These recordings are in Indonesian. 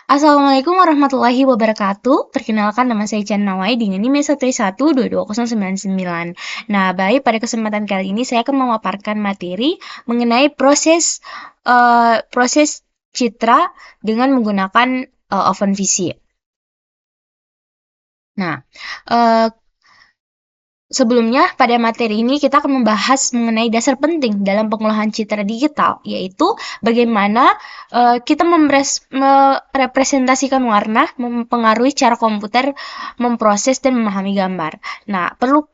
Assalamualaikum warahmatullahi wabarakatuh. Perkenalkan nama saya Chan Nawai dengan NIM 131220099. Nah, baik, pada kesempatan kali ini saya akan memaparkan materi mengenai proses citra dengan menggunakan OpenVisi. Nah, eh, sebelumnya, pada materi ini kita akan membahas mengenai dasar penting dalam pengolahan citra digital, yaitu bagaimana kita merepresentasikan warna mempengaruhi cara komputer memproses dan memahami gambar. Nah, perlu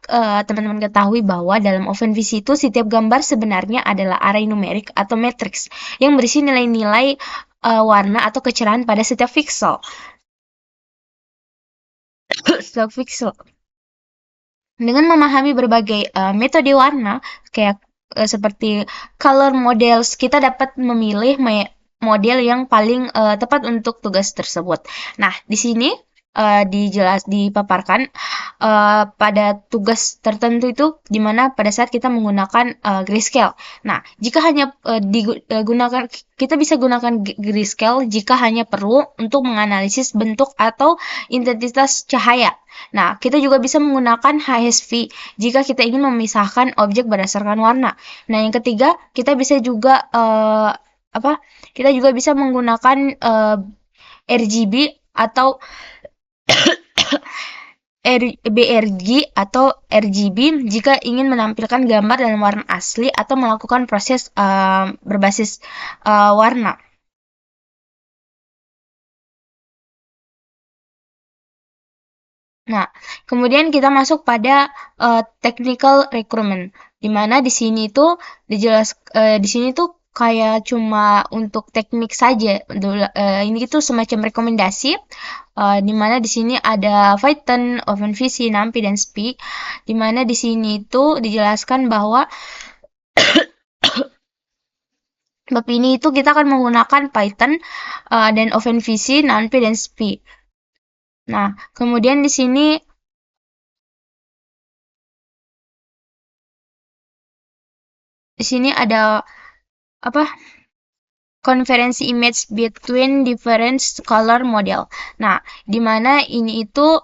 teman-teman ketahui bahwa dalam OpenVisi itu setiap gambar sebenarnya adalah array numerik atau matriks yang berisi nilai-nilai warna atau kecerahan pada setiap pixel. Setiap pixel. Dengan memahami berbagai metode warna, kayak seperti color models, kita dapat memilih model yang paling tepat untuk tugas tersebut. Nah, di sini dipaparkan pada tugas tertentu itu di mana pada saat kita menggunakan grayscale. Nah, jika hanya digunakan, kita bisa gunakan grayscale jika hanya perlu untuk menganalisis bentuk atau intensitas cahaya. Nah, kita juga bisa menggunakan HSV jika kita ingin memisahkan objek berdasarkan warna. Nah, yang ketiga, kita bisa juga Kita juga bisa menggunakan RGB atau BRG atau RGB jika ingin menampilkan gambar dalam warna asli atau melakukan proses berbasis warna. Nah, kemudian kita masuk pada technical requirement, di mana di sini tuh di sini tuh kayak cuma untuk teknik saja. Ini itu semacam rekomendasi, di mana di sini ada Python, OpenVisi, NumPy, dan SPI, di mana di sini itu dijelaskan bahwa bab ini itu kita akan menggunakan Python dan OpenVisi, NumPy, dan SPI. Nah, kemudian di sini ada konferensi image between different color model. Nah, di mana ini itu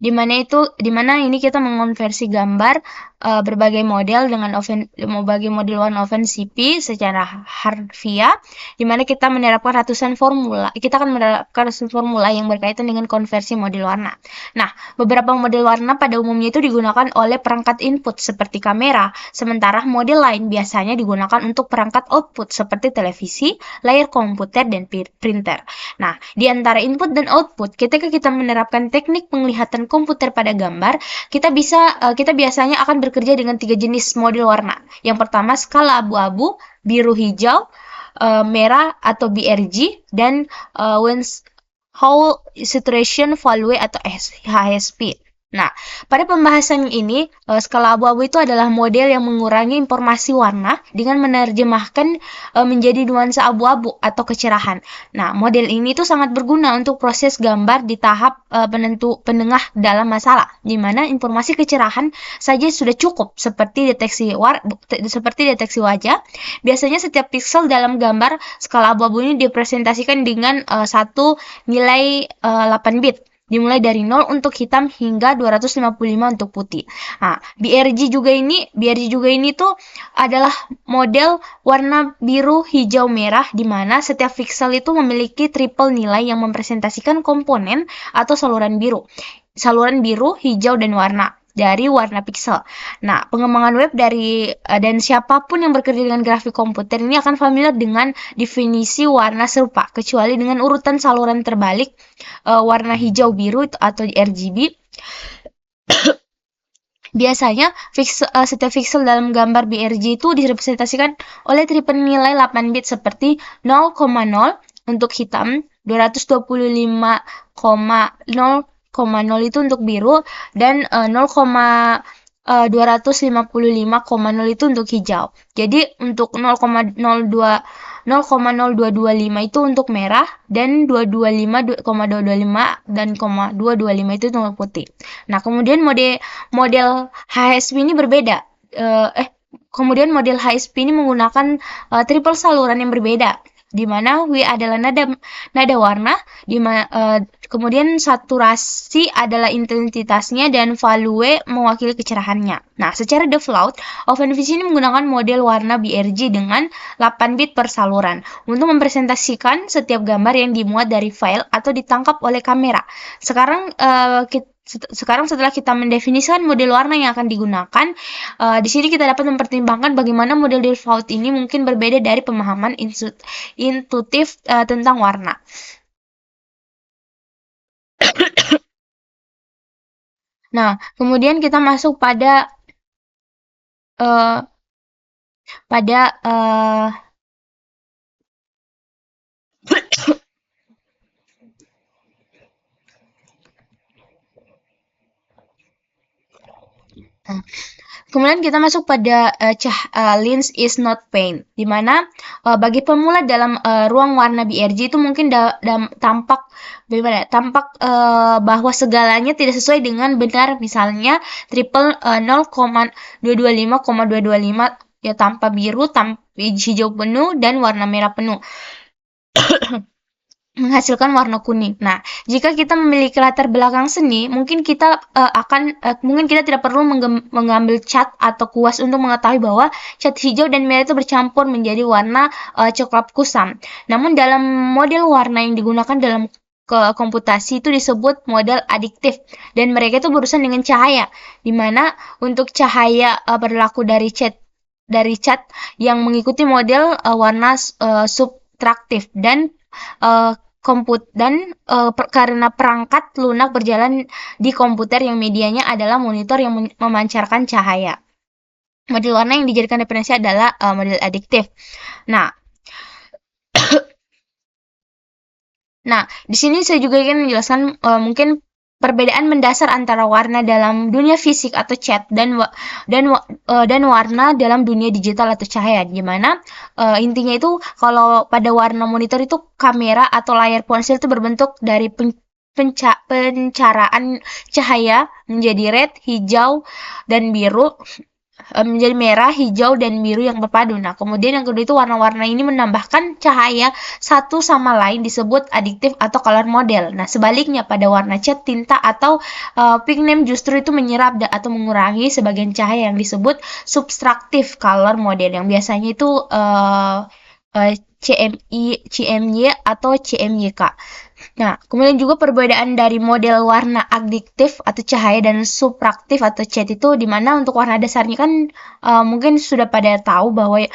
di mana ini kita mengonversi gambar berbagai model dengan berbagai model warna OpenCV secara harfiah, di mana kita menerapkan ratusan formula. Kita akan menerapkan ratusan formula yang berkaitan dengan konversi model warna. Nah, beberapa model warna pada umumnya itu digunakan oleh perangkat input seperti kamera, sementara model lain biasanya digunakan untuk perangkat output seperti televisi, layar komputer, dan printer. Nah, di antara input dan output, ketika kita menerapkan teknik penglihatan komputer pada gambar, kita biasanya akan bekerja dengan 3 jenis model warna. Yang pertama, skala abu-abu, biru, hijau, merah atau BRG, dan whole saturation value atau HSP. Nah, pada pembahasan ini, skala abu-abu itu adalah model yang mengurangi informasi warna dengan menerjemahkan menjadi nuansa abu-abu atau kecerahan. Nah, model ini tuh sangat berguna untuk proses gambar di tahap penengah dalam masalah, di mana informasi kecerahan saja sudah cukup seperti deteksi wajah. Biasanya setiap pixel dalam gambar skala abu-abu ini dipresentasikan dengan satu nilai 8 bit. Dimulai dari 0 untuk hitam hingga 255 untuk putih. Nah, BRG juga ini tuh adalah model warna biru, hijau, merah, di mana setiap pixel itu memiliki triple nilai yang mempresentasikan komponen atau saluran biru, hijau, dan warna dari warna pixel. Nah, pengembangan web dan siapapun yang bekerja dengan grafik komputer ini akan familiar dengan definisi warna serupa, kecuali dengan urutan saluran terbalik warna hijau biru atau RGB. Biasanya setiap pixel dalam gambar BRG itu direpresentasikan oleh triple nilai 8 bit seperti 0,0 untuk hitam, 225,0,0 itu untuk biru, dan 255,0 itu untuk hijau. Jadi untuk 0,0225 itu untuk merah dan 225,225 dan 225 itu untuk putih. Nah, kemudian model HSP ini berbeda. Kemudian model HSP ini menggunakan triple saluran yang berbeda, di mana W adalah nada warna, kemudian saturasi adalah intensitasnya dan value mewakili kecerahannya. Nah, secara default, OpenVision ini menggunakan model warna BRG dengan 8 bit per saluran untuk mempresentasikan setiap gambar yang dimuat dari file atau ditangkap oleh kamera. Sekarang setelah kita mendefinisikan model warna yang akan digunakan, di sini kita dapat mempertimbangkan bagaimana model default ini mungkin berbeda dari pemahaman intuitif tentang warna. Nah, kemudian kita masuk pada kemudian kita masuk pada lens is not paint, di mana bagi pemula dalam ruang warna BRG itu mungkin tampak bahwa segalanya tidak sesuai dengan benar, misalnya triple 0,225,225 ya tanpa biru, tanpa hijau penuh dan warna merah penuh. Menghasilkan warna kuning. Nah, jika kita memiliki latar belakang seni, mungkin kita mungkin kita tidak perlu mengambil cat atau kuas untuk mengetahui bahwa cat hijau dan merah itu bercampur menjadi warna coklat kusam. Namun dalam model warna yang digunakan dalam komputasi itu disebut model adiktif, dan mereka itu berurusan dengan cahaya, di mana untuk cahaya berlaku dari cat yang mengikuti model warna subtraktif dan karena perangkat lunak berjalan di komputer yang medianya adalah monitor yang memancarkan cahaya. Model warna yang dijadikan referensi adalah model adiktif. Nah, di sini saya juga ingin menjelaskan mungkin perbedaan mendasar antara warna dalam dunia fisik atau cat dan warna dalam dunia digital atau cahaya, di mana intinya itu kalau pada warna monitor itu kamera atau layar ponsel itu berbentuk dari pencaraan cahaya menjadi red, hijau, dan biru, menjadi merah, hijau, dan biru yang berpadu. Nah, kemudian yang kedua itu warna-warna ini menambahkan cahaya satu sama lain disebut adiktif atau color model. Nah, sebaliknya pada warna cat, tinta, atau pigment justru itu menyerap atau mengurangi sebagian cahaya yang disebut subtraktif color model, yang biasanya itu CMY atau CMYK. Nah, kemudian juga perbedaan dari model warna adiktif atau cahaya dan subtraktif atau cat itu, di mana untuk warna dasarnya kan mungkin sudah pada tahu bahwa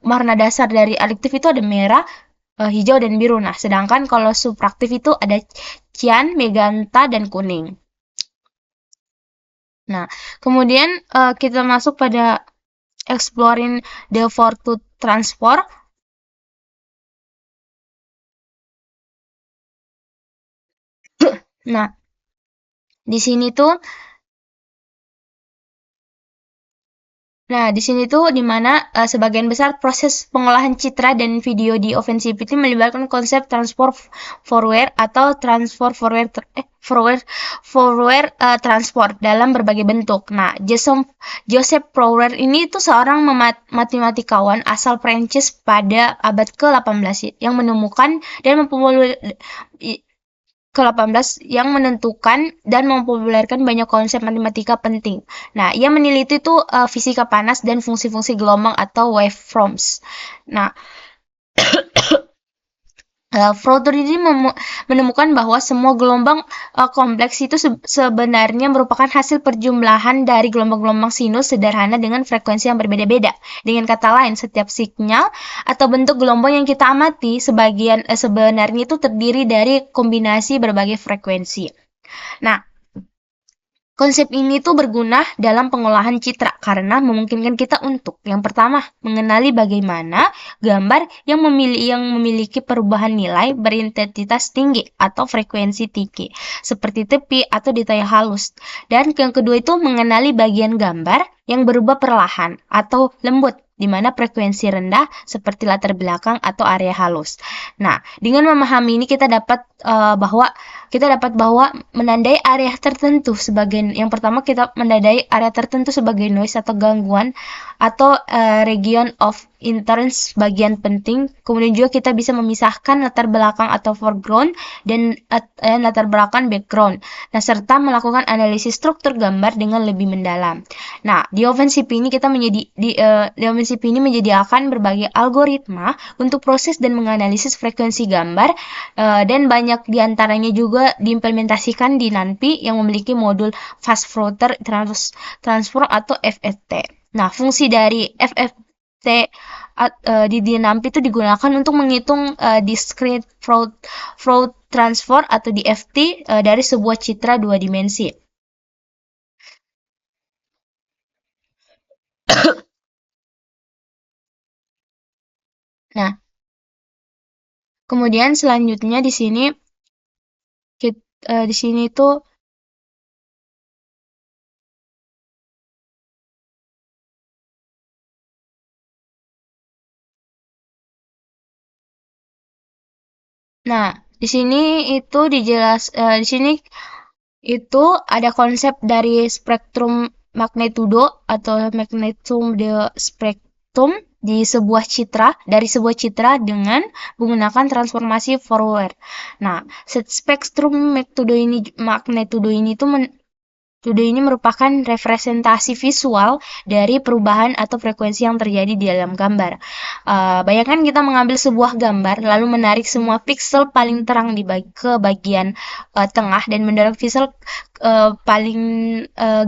warna dasar dari adiktif itu ada merah, hijau, dan biru. Nah, sedangkan kalau subtraktif itu ada cyan, magenta, dan kuning. Nah, kemudian kita masuk pada exploring the four-tooth transform. Nah, di sini tuh dimana sebagian besar proses pengolahan citra dan video di OpenCV melibatkan konsep transfer forward atau transfer forward transport dalam berbagai bentuk. Nah, Joseph Fourier ini itu seorang matematikawan asal Prancis pada abad ke-18 yang menemukan dan yang menentukan dan mempopulerkan banyak konsep matematika penting. Nah, ia meneliti itu fisika panas dan fungsi-fungsi gelombang atau waveforms. Nah, Fourier ini menemukan bahwa semua gelombang kompleks itu sebenarnya merupakan hasil perjumlahan dari gelombang-gelombang sinus sederhana dengan frekuensi yang berbeda-beda. Dengan kata lain, setiap sinyal atau bentuk gelombang yang kita amati sebenarnya itu terdiri dari kombinasi berbagai frekuensi. Nah, Konsep ini tuh berguna dalam pengolahan citra karena memungkinkan kita untuk yang pertama mengenali bagaimana gambar yang memiliki perubahan nilai berintensitas tinggi atau frekuensi tinggi seperti tepi atau detail halus. Dan yang kedua itu mengenali bagian gambar yang berubah perlahan atau lembut di mana frekuensi rendah seperti latar belakang atau area halus. Nah, dengan memahami ini kita dapat bahwa menandai area tertentu sebagai yang pertama kita menandai area tertentu sebagai noise atau gangguan atau region of interest bagian penting. Kemudian juga kita bisa memisahkan latar belakang atau foreground dan latar belakang background. Nah, serta melakukan analisis struktur gambar dengan lebih mendalam. Nah, di OpenCP ini di OpenCP ini menyediakan berbagai algoritma untuk proses dan menganalisis frekuensi gambar dan banyak diantaranya juga diimplementasikan di NumPy yang memiliki modul Fast Floater Transform atau FFT. Nah, fungsi dari FFT di NumPy itu digunakan untuk menghitung discrete float transfer atau DFT dari sebuah citra dua dimensi. Nah, kemudian selanjutnya di sini tuh Nah, di sini itu ada konsep dari spektrum magnitudo atau magnitude de spektrum dari sebuah citra dengan menggunakan transformasi Fourier. Nah, spektrum magnitudo ini merupakan representasi visual dari perubahan atau frekuensi yang terjadi di dalam gambar. Bayangkan kita mengambil sebuah gambar, lalu menarik semua piksel paling terang ke bagian tengah dan mendorong piksel paling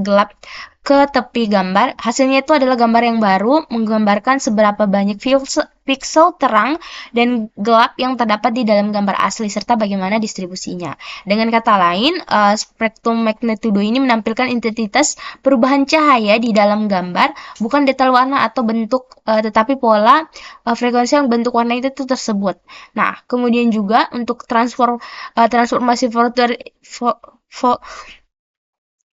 gelap ke tepi gambar. Hasilnya itu adalah gambar yang baru, menggambarkan seberapa banyak piksel terang dan gelap yang terdapat di dalam gambar asli, serta bagaimana distribusinya. Dengan kata lain, spektrum magnitudo ini menampilkan intensitas perubahan cahaya di dalam gambar, bukan detail warna atau bentuk, tetapi pola frekuensi yang bentuk warna itu tersebut. Nah, kemudian juga untuk transformasi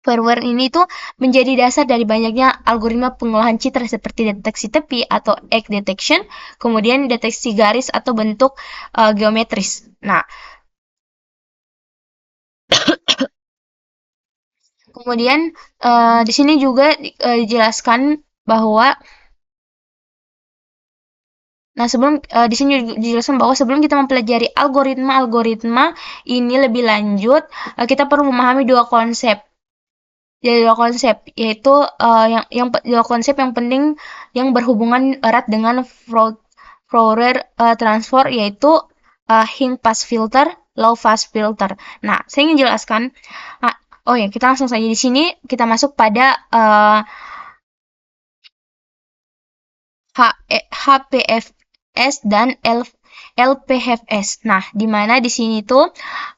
Fourier ini tuh menjadi dasar dari banyaknya algoritma pengolahan citra seperti deteksi tepi atau edge detection, kemudian deteksi garis atau bentuk geometris. Nah, kemudian di sini juga dijelaskan bahwa di sini dijelaskan bahwa sebelum kita mempelajari algoritma ini lebih lanjut, kita perlu memahami dua konsep. Jadi dua konsep yaitu dua konsep yang penting yang berhubungan erat dengan Fourier transform yaitu high pass filter, low pass filter. Nah, saya ingin jelaskan. Kita langsung saja di sini kita masuk pada HPFS dan LPFS. Nah, di mana di sini tuh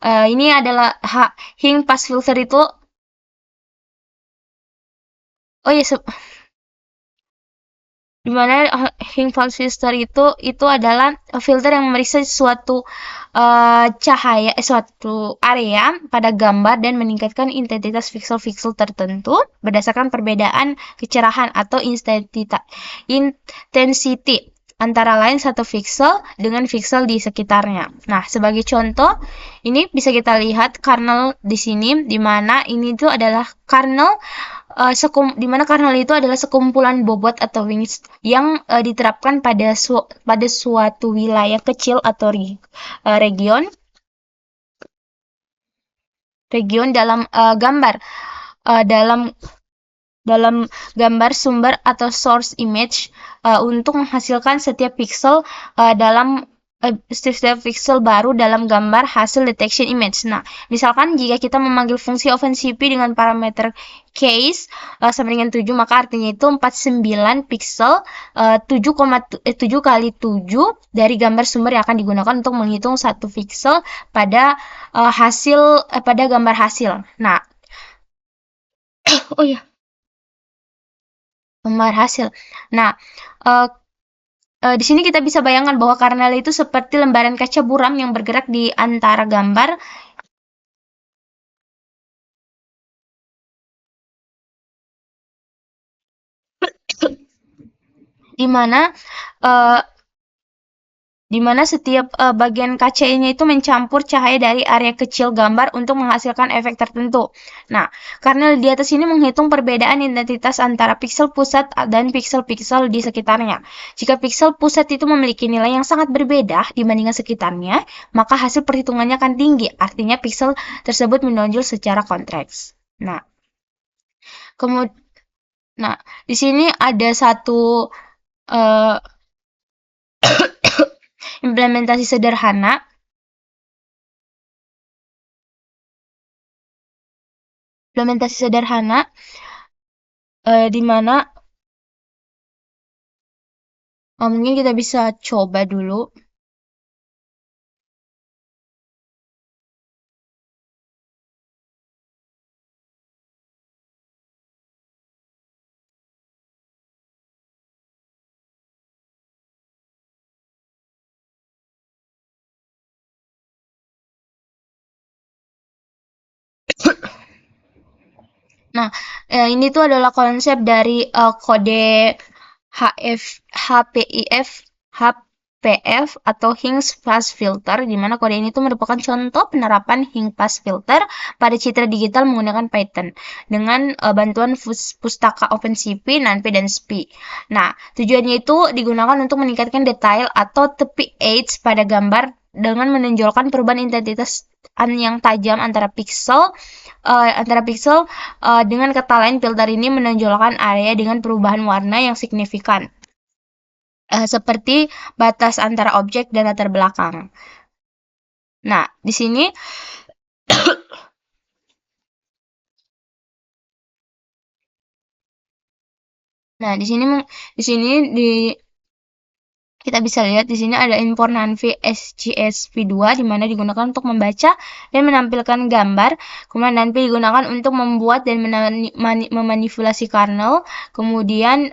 ini adalah high pass filter itu di mana high pass filter itu adalah filter yang memeriksa suatu area pada gambar dan meningkatkan intensitas piksel-piksel tertentu berdasarkan perbedaan kecerahan atau intensity antara lain satu piksel dengan piksel di sekitarnya. Nah, sebagai contoh, ini bisa kita lihat kernel di sini, di mana ini tuh adalah kernel di mana kernel itu adalah sekumpulan bobot atau wings yang diterapkan pada suatu wilayah kecil atau region dalam gambar dalam gambar sumber atau source image untuk menghasilkan setiap piksel setiap piksel baru dalam gambar hasil detection image. Nah, misalkan jika kita memanggil fungsi OpenCP dengan parameter case sama dengan 7, maka artinya itu 49 piksel 7 kali 7 dari gambar sumber yang akan digunakan untuk menghitung satu piksel pada gambar hasil. Nah, Oh iya, gambar hasil. Nah, eh, di sini kita bisa bayangkan bahwa karnel itu seperti lembaran kaca buram yang bergerak di antara gambar, di mana eh, setiap bagian kacanya itu mencampur cahaya dari area kecil gambar untuk menghasilkan efek tertentu. Nah, karena di atas ini menghitung perbedaan identitas antara piksel pusat dan piksel-piksel di sekitarnya. Jika piksel pusat itu memiliki nilai yang sangat berbeda dibandingkan sekitarnya, maka hasil perhitungannya akan tinggi. Artinya piksel tersebut menonjol secara kontras. Nah, kemudian, nah di sini ada satu uh, implementasi sederhana. Implementasi sederhana di mana mungkin kita bisa coba dulu. Nah, ini tuh adalah konsep dari kode HF, HPIF, HPF atau Higgs Fast Filter, di mana kode ini tuh merupakan contoh penerapan Higgs Fast Filter pada citra digital menggunakan Python dengan bantuan pustaka OpenCV, NumPy, dan SPI. Nah, tujuannya itu digunakan untuk meningkatkan detail atau tepi edge pada gambar dengan menonjolkan perubahan intensitas yang tajam antara piksel dengan kata lain, filter ini menonjolkan area dengan perubahan warna yang signifikan, seperti batas antara objek dan latar belakang. Nah, di sini nah di sini kita bisa lihat di sini ada import NumPy SGSV2 di mana digunakan untuk membaca dan menampilkan gambar. Kemudian NumPy digunakan untuk membuat dan memanipulasi kernel. Kemudian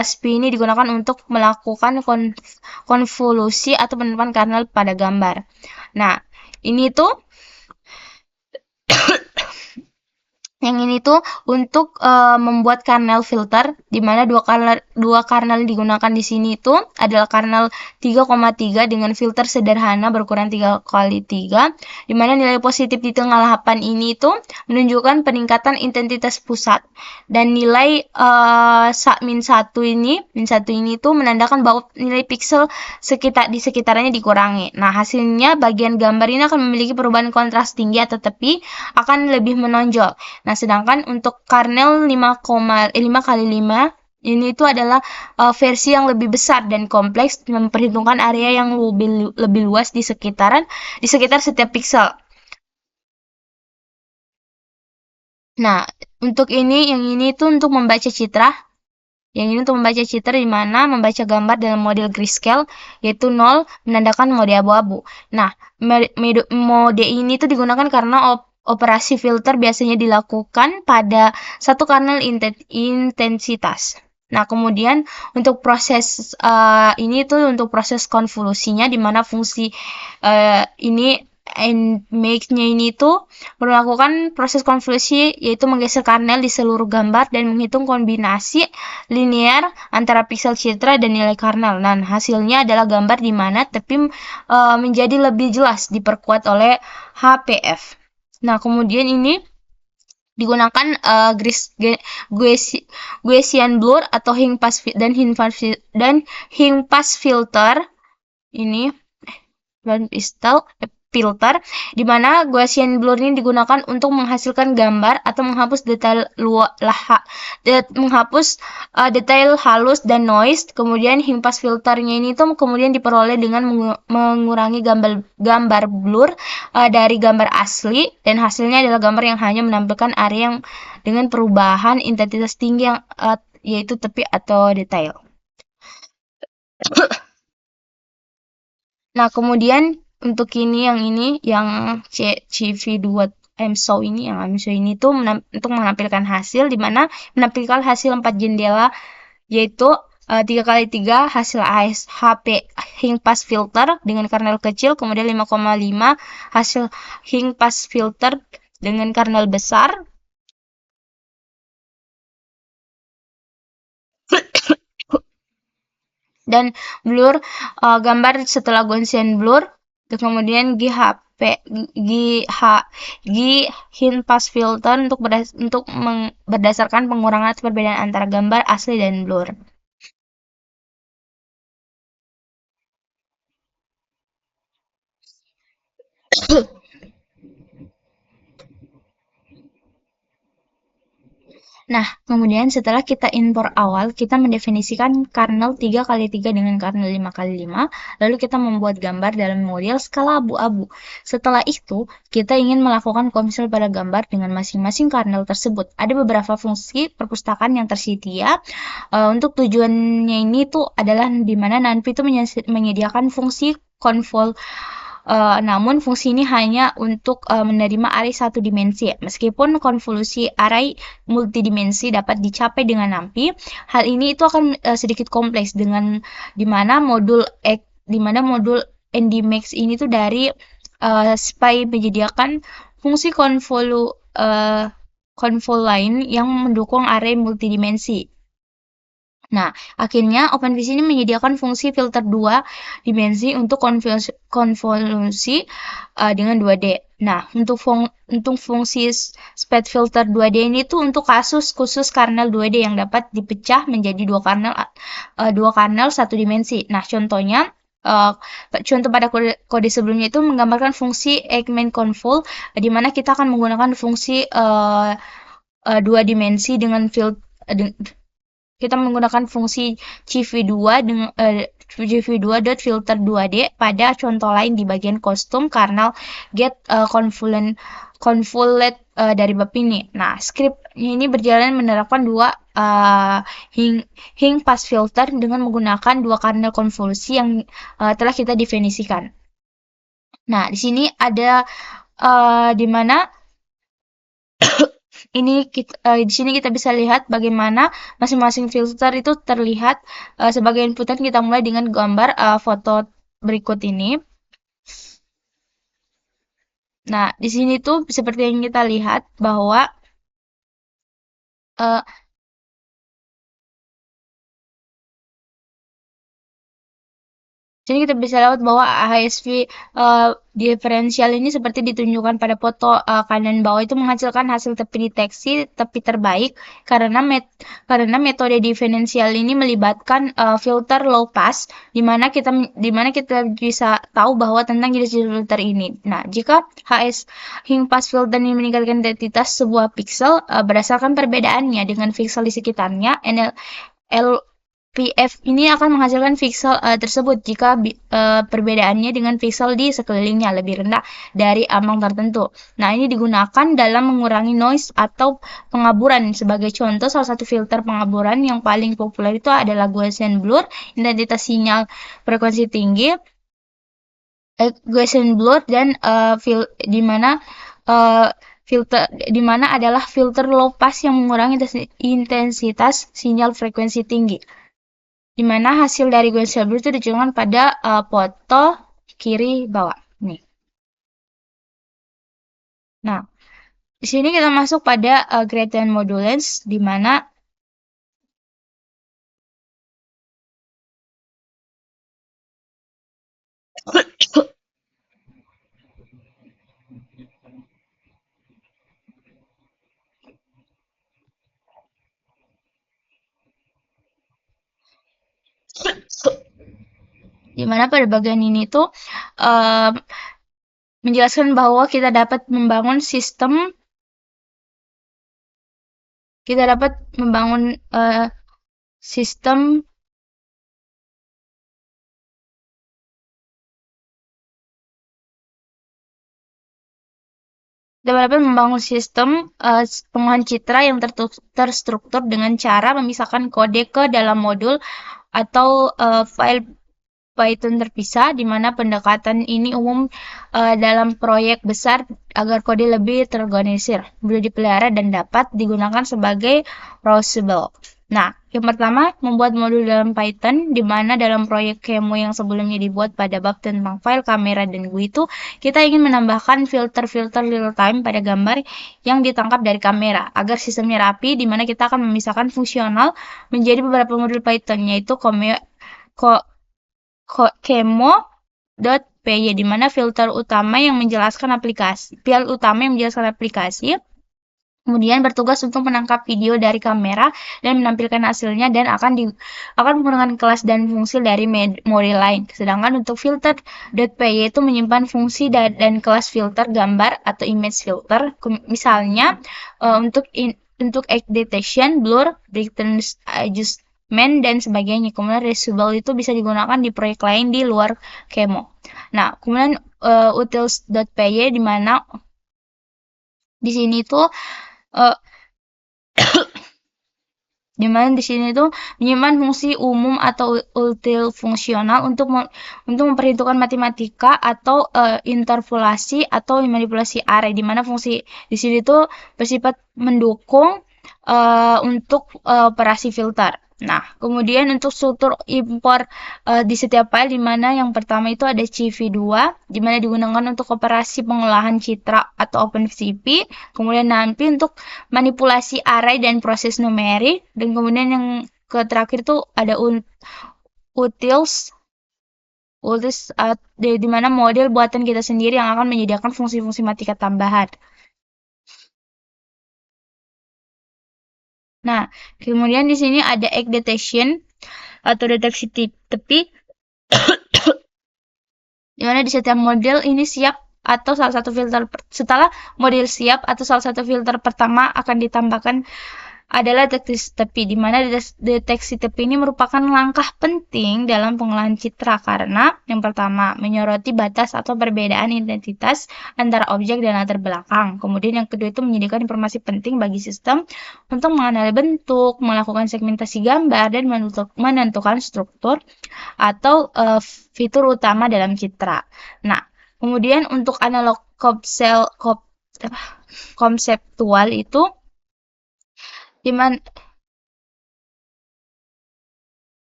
SPI ini digunakan untuk melakukan konvolusi atau penerapan kernel pada gambar. Nah, ini tuh yang ini tuh untuk membuat kernel filter, di mana dua kernel yang digunakan di sini itu adalah kernel 3,3 dengan filter sederhana berukuran 3x3, di mana nilai positif di tengah 8 ini itu menunjukkan peningkatan intensitas pusat, dan nilai min 1 ini tuh menandakan bahwa nilai piksel di sekitarnya dikurangi. Nah, hasilnya bagian gambar ini akan memiliki perubahan kontras tinggi atau tepi akan lebih menonjol. Nah, sedangkan untuk kernel 5 kali 5 ini itu adalah versi yang lebih besar dan kompleks, memperhitungkan area yang lebih luas di sekitar setiap piksel. Nah, yang ini itu untuk membaca citra. Yang ini untuk membaca citra, di mana membaca gambar dalam model grayscale, yaitu 0 menandakan mode abu-abu. Nah, mode ini tuh digunakan karena operasi filter biasanya dilakukan pada satu kernel intensitas. Nah, kemudian untuk proses ini tuh untuk proses konvolusinya, di mana fungsi ini and make-nya ini tuh melakukan proses konvolusi, yaitu menggeser kernel di seluruh gambar dan menghitung kombinasi linear antara piksel citra dan nilai kernel. Nah, hasilnya adalah gambar di mana tepi menjadi lebih jelas diperkuat oleh HPF. Nah, kemudian ini digunakan Gaussian blur atau Higgs Fast Filter ini filter, di mana Gaussian blur ini digunakan untuk menghasilkan gambar atau menghapus detail halus dan noise. Kemudian Higgs Fast filternya ini tuh kemudian diperoleh dengan mengurangi gambar blur dari gambar asli, dan hasilnya adalah gambar yang hanya menampilkan area yang dengan perubahan intensitas tinggi yang yaitu tepi atau detail. Nah, kemudian untuk yang CV2 I'm show ini tuh untuk menampilkan hasil, di mana menampilkan hasil 4 jendela, yaitu 3x3 hasil ASHP hing pass filter dengan kernel kecil, kemudian 5,5 hasil hing pass filter dengan kernel besar. Dan blur gambar setelah Gaussian blur, kemudian G hint pass filter untuk berdasarkan pengurangan perbedaan antara gambar asli dan blur. Nah, kemudian setelah kita impor awal, kita mendefinisikan kernel 3x3 dengan kernel 5x5, lalu kita membuat gambar dalam model skala abu-abu. Setelah itu, kita ingin melakukan kompil pada gambar dengan masing-masing kernel tersebut. Ada beberapa fungsi perpustakaan yang tersedia. Untuk tujuannya ini tuh adalah di mana NumPy itu menyediakan fungsi convol. Namun fungsi ini hanya untuk menerima array satu dimensi. Meskipun konvolusi array multidimensi dapat dicapai dengan NumPy, hal ini itu akan sedikit kompleks dengan di mana modul NDMax ini tuh dari SPI menyediakan fungsi konvol lain yang mendukung array multidimensi. Nah, akhirnya OpenVision ini menyediakan fungsi filter 2 dimensi untuk konvolusi dengan 2D. Nah, untuk fungsi speed filter 2D ini tuh untuk kasus khusus kernel 2D yang dapat dipecah menjadi dua kernel satu dimensi. Nah, contohnya contoh pada kode sebelumnya itu menggambarkan fungsi EggMainConvol, di mana kita akan menggunakan fungsi dua dimensi dengan kita menggunakan fungsi CV2 dengan CV2.filter 2D pada contoh lain di bagian kostum kernel get convolute dari bab ini. Nah, script ini berjalan menerapkan dua hing pass filter dengan menggunakan dua kernel konvolusi yang telah kita definisikan. Nah, di sini ada di mana di sini kita bisa lihat bagaimana masing-masing filter itu terlihat sebagai inputan. Kita mulai dengan gambar foto berikut ini. Nah, di sini tuh seperti yang kita lihat bahwa Jadi kita bisa lihat bahwa HSV diferensial ini seperti ditunjukkan pada foto kanan bawah itu menghasilkan hasil tepi deteksi tepi terbaik karena metode diferensial ini melibatkan filter low pass di mana kita bisa tahu bahwa tentang jenis filter ini. Nah, jika hing pass filter ini meningkatkan identitas sebuah pixel berdasarkan perbedaannya dengan pixel di sekitarnya, PF ini akan menghasilkan pixel tersebut jika perbedaannya dengan pixel di sekelilingnya lebih rendah dari ambang tertentu. Nah, ini digunakan dalam mengurangi noise atau pengaburan. Sebagai contoh, salah satu filter pengaburan yang paling populer itu adalah Gaussian blur, intensitas sinyal frekuensi tinggi, Gaussian blur, dan di mana adalah filter low pass yang mengurangi intensitas sinyal frekuensi tinggi. Di mana hasil dari Gaussian blur itu ditunjukkan pada foto kiri bawah nih. Nah, di sini kita masuk pada gradient modulus, di mana pada bagian ini tuh menjelaskan bahwa kita dapat membangun sistem pengolahan citra yang terstruktur dengan cara memisahkan kode ke dalam modul atau file Python terpisah, di mana pendekatan ini umum dalam proyek besar agar kode lebih terorganisir, mudah dipelihara, dan dapat digunakan sebagai reusable. Nah, yang pertama, membuat modul dalam Python, di mana dalam proyek Kemo yang sebelumnya dibuat pada bab tentang file, kamera, dan GUI itu, kita ingin menambahkan filter-filter real-time pada gambar yang ditangkap dari kamera, agar sistemnya rapi, di mana kita akan memisahkan fungsional menjadi beberapa modul Python, yaitu Kemo.py, di mana filter utama yang menjelaskan aplikasi, kemudian bertugas untuk menangkap video dari kamera dan menampilkan hasilnya, dan akan menggunakan kelas dan fungsi dari model lain. Sedangkan untuk filter.py itu menyimpan fungsi dan kelas filter gambar atau image filter, misalnya untuk edge detection, blur, brightness adjustment, dan sebagainya. Kemudian reusable itu bisa digunakan di proyek lain di luar Kemo. Nah, kemudian utils.py, di mana di sini tuh di sini tuh menyimpan fungsi umum atau util fungsional untuk memperhitungkan matematika atau interpolasi atau manipulasi array, di mana fungsi di sini tuh bersifat mendukung untuk operasi filter. Nah, kemudian untuk struktur impor di setiap file, di mana yang pertama itu ada CV2, di mana digunakan untuk operasi pengolahan citra atau OpenCV. Kemudian nanti untuk manipulasi array dan proses numerik. Dan kemudian yang terakhir itu ada utils, di mana model buatan kita sendiri yang akan menyediakan fungsi-fungsi matematika tambahan. Nah, kemudian di sini ada edge detection atau deteksi tepi, di mana di setiap model ini siap atau salah satu filter setelah model siap atau salah satu filter pertama akan ditambahkan adalah deteksi tepi, di mana deteksi tepi ini merupakan langkah penting dalam pengolahan citra karena yang pertama menyoroti batas atau perbedaan identitas antara objek dan latar belakang. Kemudian yang kedua itu menyediakan informasi penting bagi sistem untuk mengenali bentuk, melakukan segmentasi gambar, dan menentukan struktur atau fitur utama dalam citra. Nah, kemudian untuk analog konseptual itu dimana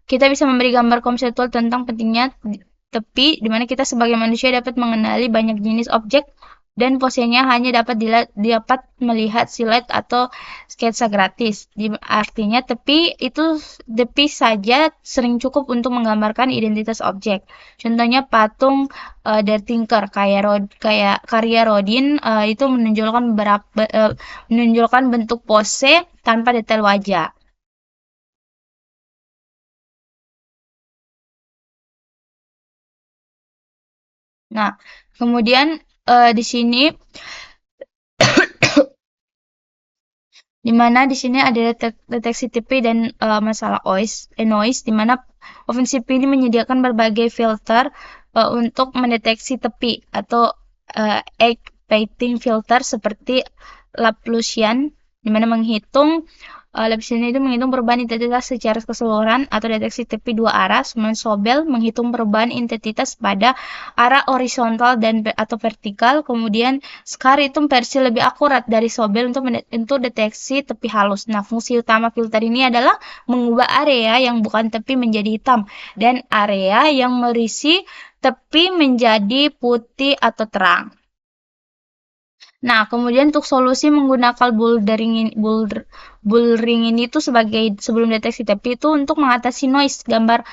kita bisa memberi gambar konseptual tentang pentingnya tepi, dimana kita sebagai manusia dapat mengenali banyak jenis objek dan posenya hanya dapat melihat siluet atau sketsa gratis. Artinya tepi saja sering cukup untuk menggambarkan identitas objek. Contohnya patung Der Tinker karya Rodin itu menunjukkan bentuk pose tanpa detail wajah. Nah, kemudian di sini di sini ada deteksi tepi dan masalah noise, di mana OpenCV ini menyediakan berbagai filter untuk mendeteksi tepi atau edge painting filter seperti Laplacian, di mana Laplacian itu menghitung perubahan intensitas secara keseluruhan atau deteksi tepi dua arah. Kemudian Sobel menghitung perubahan intensitas pada arah horizontal atau vertikal. Kemudian Scar itu versi lebih akurat dari Sobel untuk deteksi tepi halus. Nah, fungsi utama filter ini adalah mengubah area yang bukan tepi menjadi hitam dan area yang berisi tepi menjadi putih atau terang. Nah, kemudian untuk solusi menggunakan bullring ini itu sebelum deteksi tepi itu untuk mengatasi noise gambar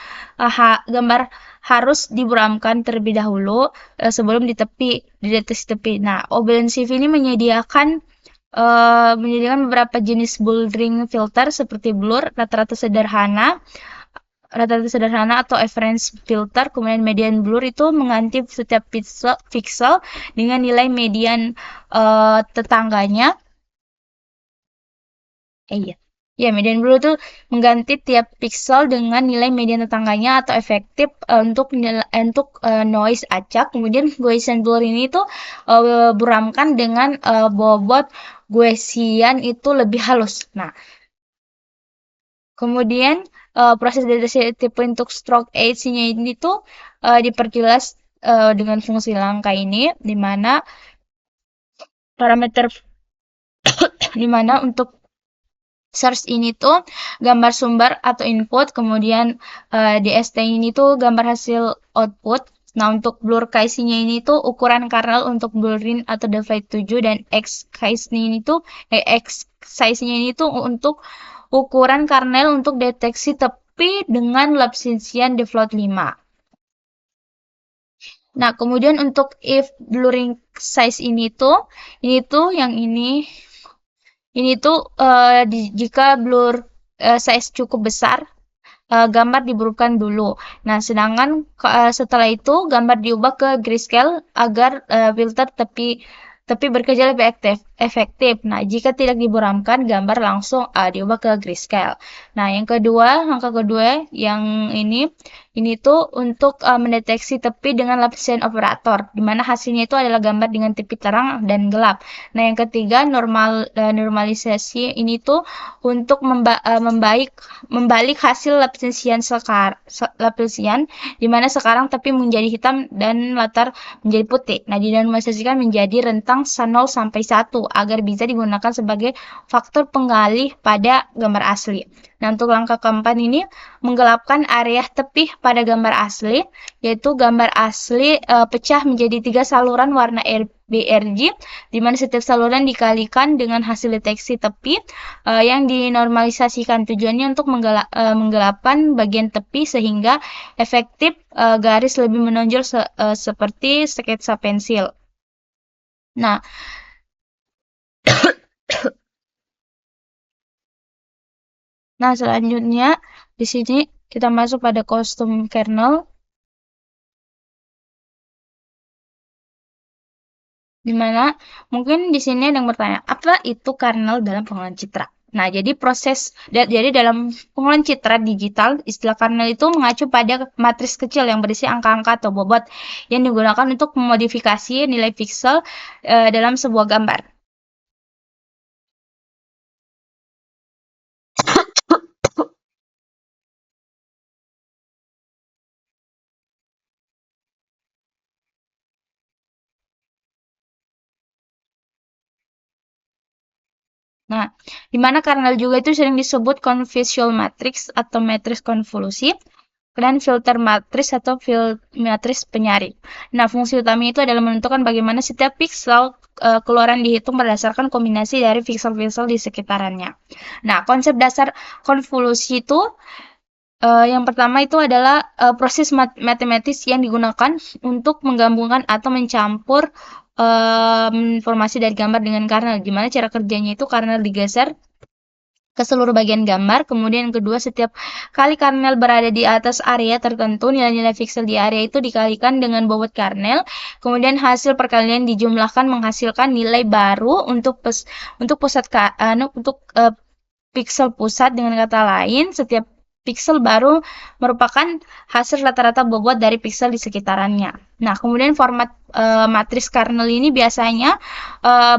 harus diburamkan terlebih dahulu sebelum dideteksi tepi. Nah, OpenCV ini menyediakan beberapa jenis bullring filter seperti blur, rata-rata sederhana atau average filter, kemudian median blur itu mengganti setiap pixel dengan nilai median tetangganya. Iya. Ya, median blur itu mengganti tiap pixel dengan nilai median tetangganya atau efektif untuk noise acak. Kemudian Gaussian blur ini tuh buramkan dengan bobot Gaussian itu lebih halus. Nah, kemudian proses deteksi untuk stroke age-nya ini tuh diperjelas dengan fungsi langka ini, di mana parameter di mana untuk source ini tuh gambar sumber atau input, kemudian DST ini tuh gambar hasil output. Nah, untuk blur case-nya ini tuh ukuran kernel untuk blurring atau divide 7 dan X case-nya ini tuh X size-nya ini tuh untuk ukuran kernel untuk deteksi tepi dengan Lobsitian de float 5. Nah, kemudian untuk if blurring size ini tuh yang ini tuh jika blur size cukup besar, gambar diburukkan dulu. Nah, sedangkan setelah itu gambar diubah ke grayscale agar filter tepi bekerja lebih efektif. Nah, jika tidak diburamkan, gambar langsung diubah ke grayscale. Nah, langkah kedua yang ini tuh untuk mendeteksi tepi dengan lapisan operator, di mana hasilnya itu adalah gambar dengan tepi terang dan gelap. Nah, yang ketiga normalisasi ini tuh untuk membalik hasil Laplacian di mana sekarang tepi menjadi hitam dan latar menjadi putih. Nah, dinormalisasikan menjadi rentang 0 sampai 1 agar bisa digunakan sebagai faktor penggalih pada gambar asli. Nah, untuk langkah keempat ini menggelapkan area tepi pada gambar asli, yaitu gambar asli pecah menjadi 3 saluran warna BRG, di mana setiap saluran dikalikan dengan hasil deteksi tepi yang dinormalisasikan. Tujuannya untuk menggelapkan bagian tepi sehingga efektif garis lebih menonjol seperti sketsa pensil. Nah, selanjutnya di sini kita masuk pada custom kernel, di mana mungkin di sini ada yang bertanya, apa itu kernel dalam pengolahan citra? Nah, jadi dalam pengolahan citra digital, istilah kernel itu mengacu pada matris kecil yang berisi angka-angka atau bobot yang digunakan untuk memodifikasi nilai pixel dalam sebuah gambar. Nah, di mana kernel juga itu sering disebut convolutional matrix atau matriks konvolusi, dan filter matriks atau matriks penyaring. Nah, fungsi utamanya itu adalah menentukan bagaimana setiap pixel keluaran dihitung berdasarkan kombinasi dari pixel-pixel di sekitarnya. Nah, konsep dasar konvolusi itu yang pertama itu adalah proses matematis yang digunakan untuk menggabungkan atau mencampur informasi dari gambar dengan kernel. Gimana cara kerjanya itu kernel digeser ke seluruh bagian gambar. Kemudian yang kedua, setiap kali kernel berada di atas area tertentu, nilai-nilai pixel di area itu dikalikan dengan bobot kernel. Kemudian hasil perkalian dijumlahkan menghasilkan nilai baru untuk pixel pusat. Dengan kata lain, setiap pixel baru merupakan hasil rata-rata bobot dari pixel di sekitarannya. Nah, kemudian format matris kernel ini biasanya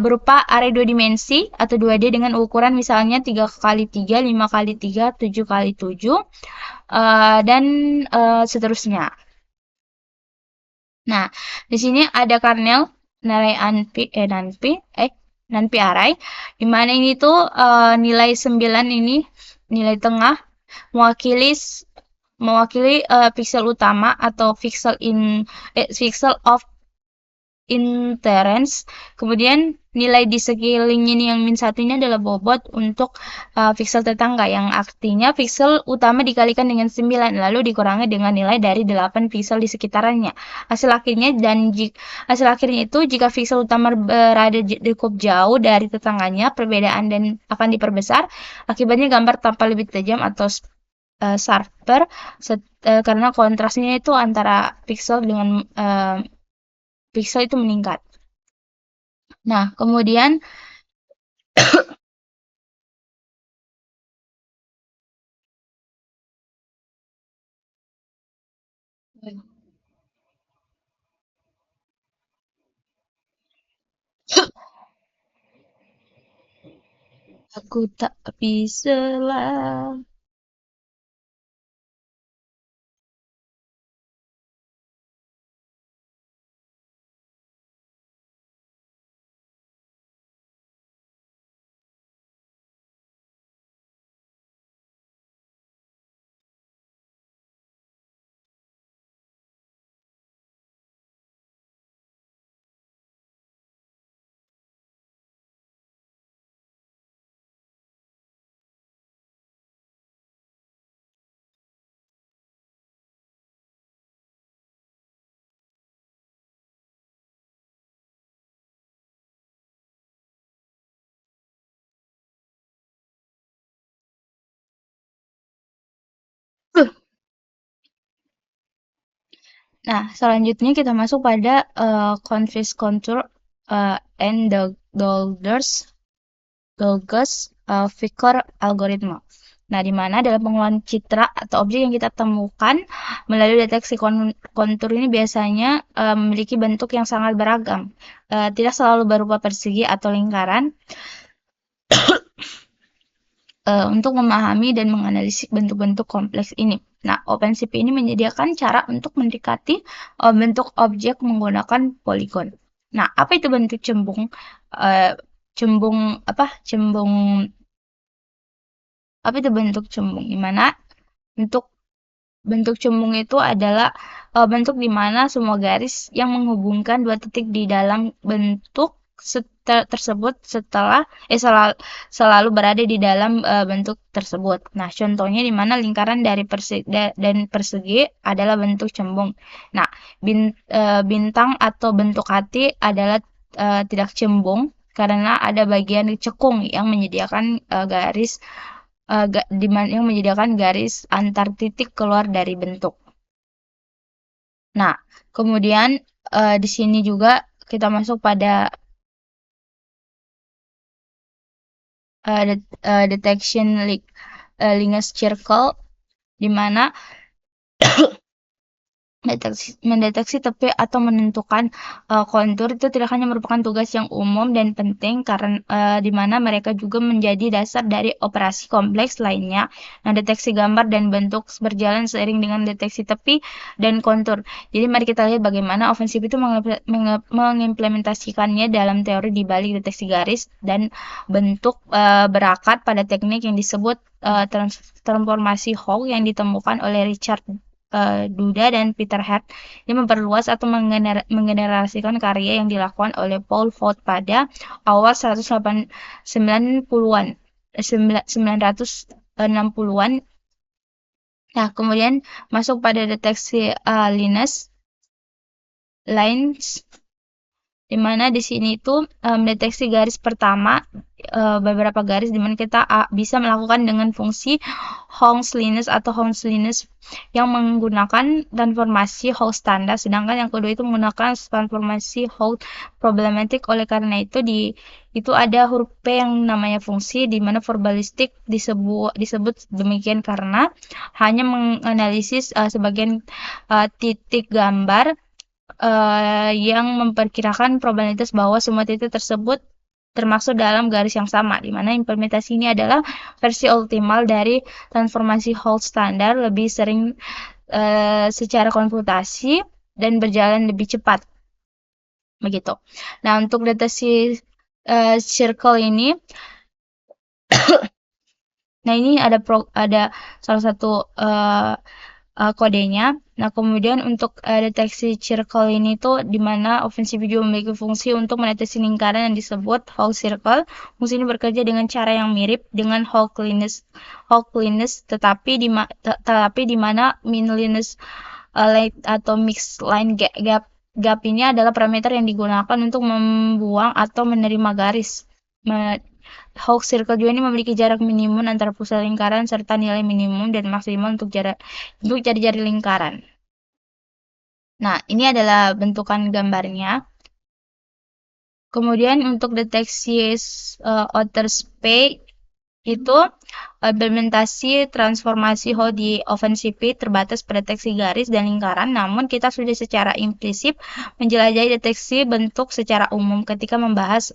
berupa array 2 dimensi atau 2D dengan ukuran misalnya 3x3, 5x3, 7x7, dan seterusnya. Nah, di sini ada kernel NaN array, di mana ini tuh nilai 9 ini, nilai tengah, mewakili pixel utama atau pixel of interest. Kemudian nilai di sekelilingnya ini yang -1 ini adalah bobot untuk pixel tetangga, yang artinya pixel utama dikalikan dengan 9 lalu dikurangi dengan nilai dari 8 pixel di sekitarnya. Hasil akhirnya itu jika pixel utama berada cukup jauh dari tetangganya, perbedaan dan akan diperbesar. Akibatnya gambar tampak lebih tajam atau sharper karena kontrasnya itu antara pixel dengan pixel itu meningkat. Nah, kemudian Aku tak bisa lah. Nah, selanjutnya kita masuk pada Convex Contour and the Dolges Figure Algorithm. Nah, di mana dalam pengolahan citra atau objek yang kita temukan melalui deteksi kontur ini biasanya memiliki bentuk yang sangat beragam. Tidak selalu berupa persegi atau lingkaran. Untuk memahami dan menganalisis bentuk-bentuk kompleks ini. Nah, OpenCV ini menyediakan cara untuk mendekati bentuk objek menggunakan poligon. Nah, apa itu bentuk cembung? Uh, cembung apa? Apa itu bentuk cembung? Di mana bentuk bentuk cembung itu adalah bentuk di mana semua garis yang menghubungkan dua titik di dalam bentuk tersebut selalu berada di dalam bentuk tersebut. Nah, contohnya di mana lingkaran dari dan persegi adalah bentuk cembung. Nah, bintang atau bentuk hati adalah tidak cembung karena ada bagian cekung yang menyediakan garis yang menyediakan garis antar titik keluar dari bentuk. Nah, kemudian di sini juga kita masuk pada detection linear circle, di mana mendeteksi tepi atau menentukan kontur itu tidak hanya merupakan tugas yang umum dan penting karena di mana mereka juga menjadi dasar dari operasi kompleks lainnya. Nah, deteksi gambar dan bentuk berjalan seiring dengan deteksi tepi dan kontur. Jadi mari kita lihat bagaimana OpenCV itu mengimplementasikannya dalam teori di balik deteksi garis dan bentuk berakat pada teknik yang disebut transformasi Hall yang ditemukan oleh Richard Duda dan Peter Hart. Ini memperluas atau menggenerasikan karya yang dilakukan oleh Paul Vogt pada awal 1960-an. Nah, kemudian masuk pada deteksi lines, di mana di sini itu mendeteksi garis pertama, beberapa garis di mana kita bisa melakukan dengan fungsi Hong-Linus atau Hong-Linus yang menggunakan transformasi Hall standar, sedangkan yang kedua itu menggunakan transformasi Hall problematic. Oleh karena itu ada huruf P yang namanya fungsi, di mana verbalistik disebut demikian karena hanya menganalisis sebagian titik gambar yang memperkirakan probabilitas bahwa semua titik tersebut termasuk dalam garis yang sama, di mana implementasi ini adalah versi optimal dari transformasi Hall standar, lebih sering secara komputasi dan berjalan lebih cepat. Begitu. Nah, untuk deteksi circle ini, nah ini ada salah satu kodenya. Nah, kemudian untuk deteksi circle ini tuh di mana OpenCV juga memiliki fungsi untuk mendeteksi lingkaran yang disebut Hall circle. Fungsi ini bekerja dengan cara yang mirip dengan Hall-Linus, tetapi di mana min-Linus atau mixed line gap ini adalah parameter yang digunakan untuk membuang atau menerima garis. Hawk Circle juga ini memiliki jarak minimum antara pusat lingkaran serta nilai minimum dan maksimum untuk jari-jari lingkaran. Nah, ini adalah bentukan gambarnya. Kemudian untuk deteksi outer space itu implementasi transformasi Hall di OpenCV terbatas pada deteksi garis dan lingkaran, namun kita sudah secara implisit menjelajahi deteksi bentuk secara umum ketika membahas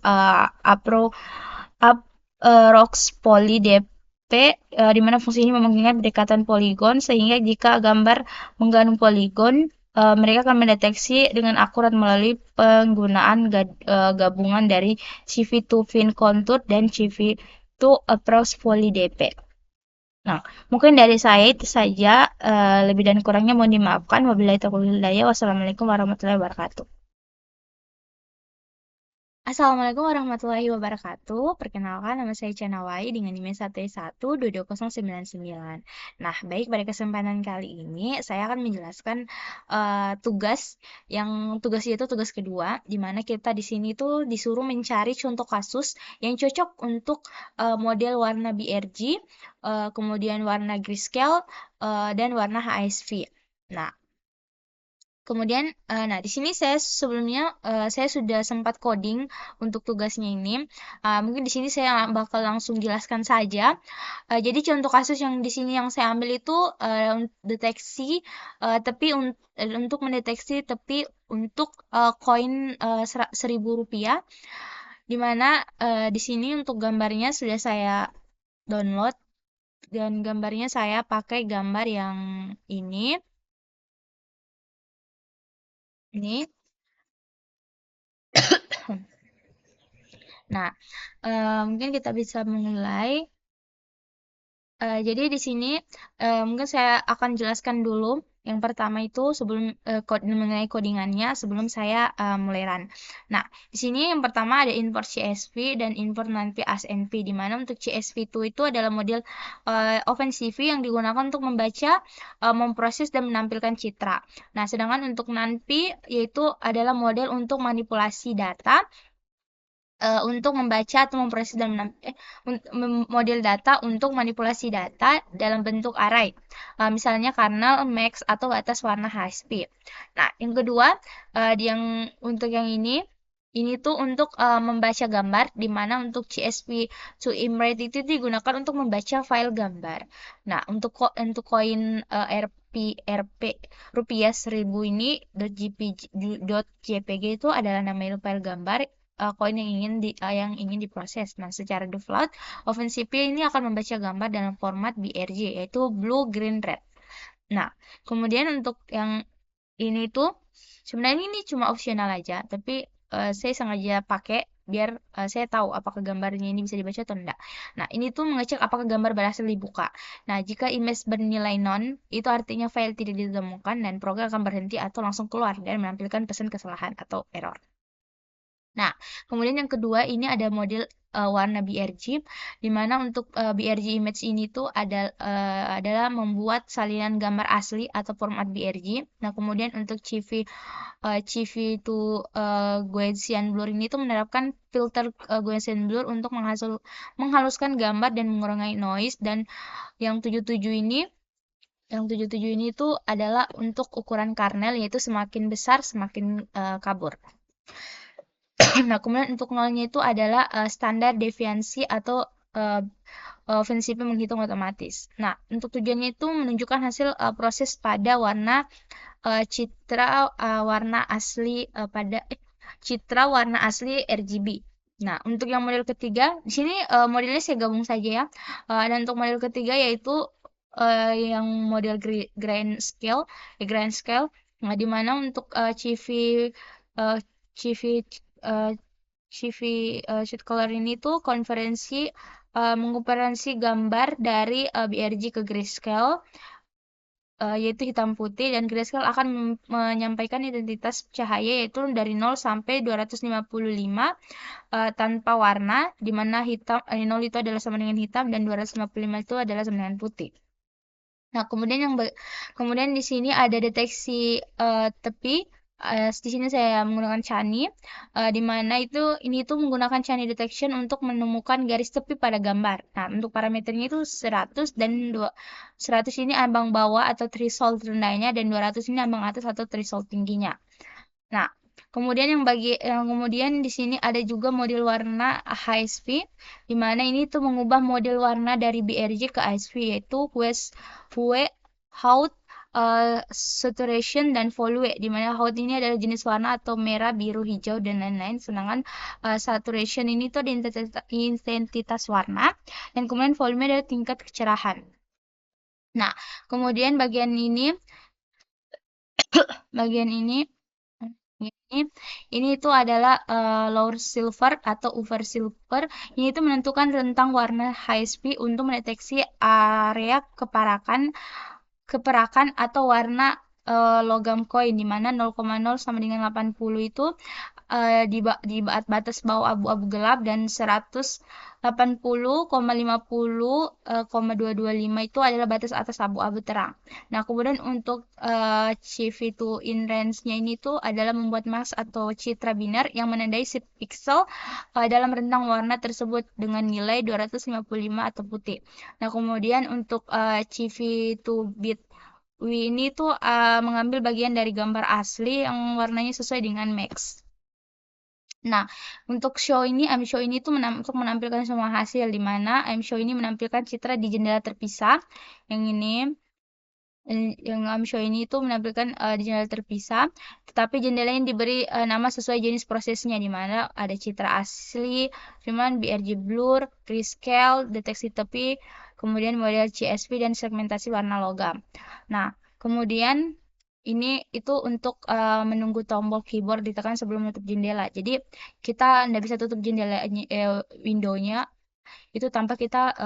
ROX Poly DP, di mana fungsinya memungkinkan pendekatan poligon sehingga jika gambar mengandung poligon, mereka akan mendeteksi dengan akurat melalui penggunaan gabungan dari CV2 Fin Contour dan CV2 Approach Poly DP. Nah, mungkin dari saya itu saja, lebih dan kurangnya mohon dimaafkan. Wabillahi taufiq wal hidayah. Wassalamualaikum warahmatullahi wabarakatuh. Assalamualaikum warahmatullahi wabarakatuh. Perkenalkan, nama saya Chanawai dengan NIM 1122099. Nah, baik, pada kesempatan kali ini saya akan menjelaskan tugasnya itu tugas kedua, di mana kita di sini tuh disuruh mencari contoh kasus yang cocok untuk model warna BRG, kemudian warna grayscale, dan warna HSV. Nah, kemudian, nah di sini saya sebelumnya saya sudah sempat coding untuk tugasnya ini. Mungkin di sini saya bakal langsung jelaskan saja. Jadi contoh kasus yang di sini yang saya ambil itu deteksi tepi untuk mendeteksi tepi untuk koin Rp1.000, di mana di sini untuk gambarnya sudah saya download dan gambarnya saya pakai gambar yang ini. Ini. Nah, mungkin kita bisa memulai. Jadi di sini mungkin saya akan jelaskan dulu. Yang pertama itu sebelum mengenai codingannya sebelum saya mulai run. Nah, di sini yang pertama ada import CSV dan import NaN ASNP, di mana untuk CSV2 itu adalah model OpenCV yang digunakan untuk membaca, memproses dan menampilkan citra. Nah, sedangkan untuk NaN yaitu adalah model untuk manipulasi data untuk membaca atau memproses dan model data untuk manipulasi data dalam bentuk array. Misalnya kernel, max, atau batas warna HSP. Nah, yang kedua, untuk yang ini tuh untuk membaca gambar, di mana untuk CSV to image itu digunakan untuk membaca file gambar. Nah, untuk koin RP rupiah 1000 ini .jpg itu adalah nama file gambar koin yang ingin diproses. Nah, secara default, OpenCV ini akan membaca gambar dalam format BRG, yaitu blue, green, red. Nah, kemudian untuk yang ini tuh sebenarnya ini cuma opsional aja, tapi saya sengaja pakai biar saya tahu apakah gambarnya ini bisa dibaca atau enggak. Nah, ini tuh mengecek apakah gambar berhasil dibuka. Nah, jika image bernilai non, itu artinya file tidak ditemukan dan program akan berhenti atau langsung keluar dan menampilkan pesan kesalahan atau error. Nah, kemudian yang kedua ini ada model warna BRG, di mana untuk BRG image ini tuh adalah membuat salinan gambar asli atau format BRG. Nah, kemudian untuk CV to Gaussian blur ini tuh menerapkan filter Gaussian blur untuk menghaluskan gambar dan mengurangi noise. Dan yang 77 ini tuh adalah untuk ukuran kernel, yaitu semakin besar semakin kabur. Nah, kemudian untuk nolnya itu adalah standar deviansi atau prinsip menghitung otomatis. Nah, untuk tujuannya itu menunjukkan hasil proses pada citra warna asli citra warna asli RGB. Nah, untuk yang model ketiga, di sini modelnya saya gabung saja ya. Dan untuk model ketiga yaitu yang model grand scale. Nah, di mana untuk uh, CV uh, CV sheet color ini tuh mengkonversi gambar dari BRG ke grayscale, yaitu hitam putih, dan grayscale akan menyampaikan identitas cahaya yaitu dari 0 sampai 255 tanpa warna, di mana 0 itu adalah sama dengan hitam dan 255 itu adalah sama dengan putih. Nah, kemudian di sini ada deteksi tepi. Di sini saya menggunakan Chani, di mana ini tuh menggunakan Chani detection untuk menemukan garis tepi pada gambar. Nah, untuk parameternya itu 100 dan 100 ini ambang bawah atau threshold rendahnya, dan 200 ini ambang atas atau threshold tingginya. Nah, kemudian di sini ada juga model warna HSV, di mana ini tuh mengubah model warna dari BRG ke HSV, yaitu Hue, Haut, saturation dan volue, di mana HUD ini adalah jenis warna atau merah, biru, hijau, dan lain-lain. Sedangkan saturation ini tuh intensitas warna, dan kemudian volume adalah tingkat kecerahan. Nah, kemudian bagian ini itu adalah lower silver atau upper silver. Ini itu menentukan rentang warna HSP untuk mendeteksi area keperakan atau warna logam koin, di mana 0,0 sama dengan 80 itu di batas bawah abu-abu gelap, dan 180,50,225 itu adalah batas atas abu-abu terang. Nah, kemudian untuk CV2 in range-nya ini tuh adalah membuat mask atau citra binar yang menandai si pixel dalam rentang warna tersebut dengan nilai 255 atau putih. Nah, kemudian untuk CV2 bit ini tuh mengambil bagian dari gambar asli yang warnanya sesuai dengan max. Nah, untuk show ini tuh untuk menampilkan semua hasil, di mana show ini menampilkan citra di jendela terpisah. Yang ini, yang show ini itu menampilkan di jendela terpisah, tetapi jendela yang diberi nama sesuai jenis prosesnya, di mana ada citra asli, cuman BRG blur, grayscale, deteksi tepi, kemudian model CSV dan segmentasi warna logam. Nah, kemudian ini itu untuk menunggu tombol keyboard ditekan sebelum menutup jendela. Jadi kita nggak bisa tutup jendela windownya itu tanpa kita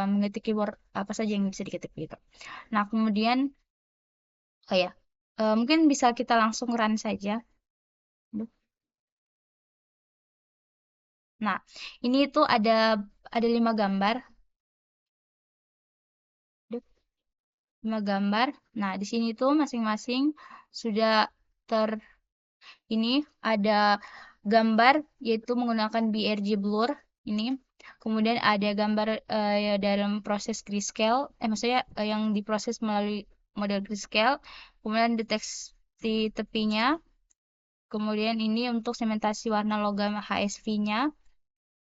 mengetik keyboard apa saja yang bisa diketik gitu. Nah, kemudian oh ya, mungkin bisa kita langsung run saja. Nah, ini itu ada 5 gambar. 5 gambar. Nah, di sini tuh masing-masing sudah ter ini ada gambar yaitu menggunakan BRG blur ini. Kemudian ada gambar ya, dalam proses grayscale, maksudnya yang diproses melalui model grayscale. Kemudian deteksi tepinya. Kemudian ini untuk segmentasi warna logam HSV-nya.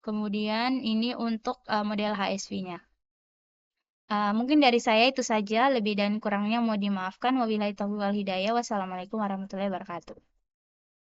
Kemudian ini untuk model HSV-nya. Mungkin dari saya itu saja, lebih dan kurangnya mau dimaafkan. Wabillahi taufiq wal hidayah. Wassalamualaikum warahmatullahi wabarakatuh.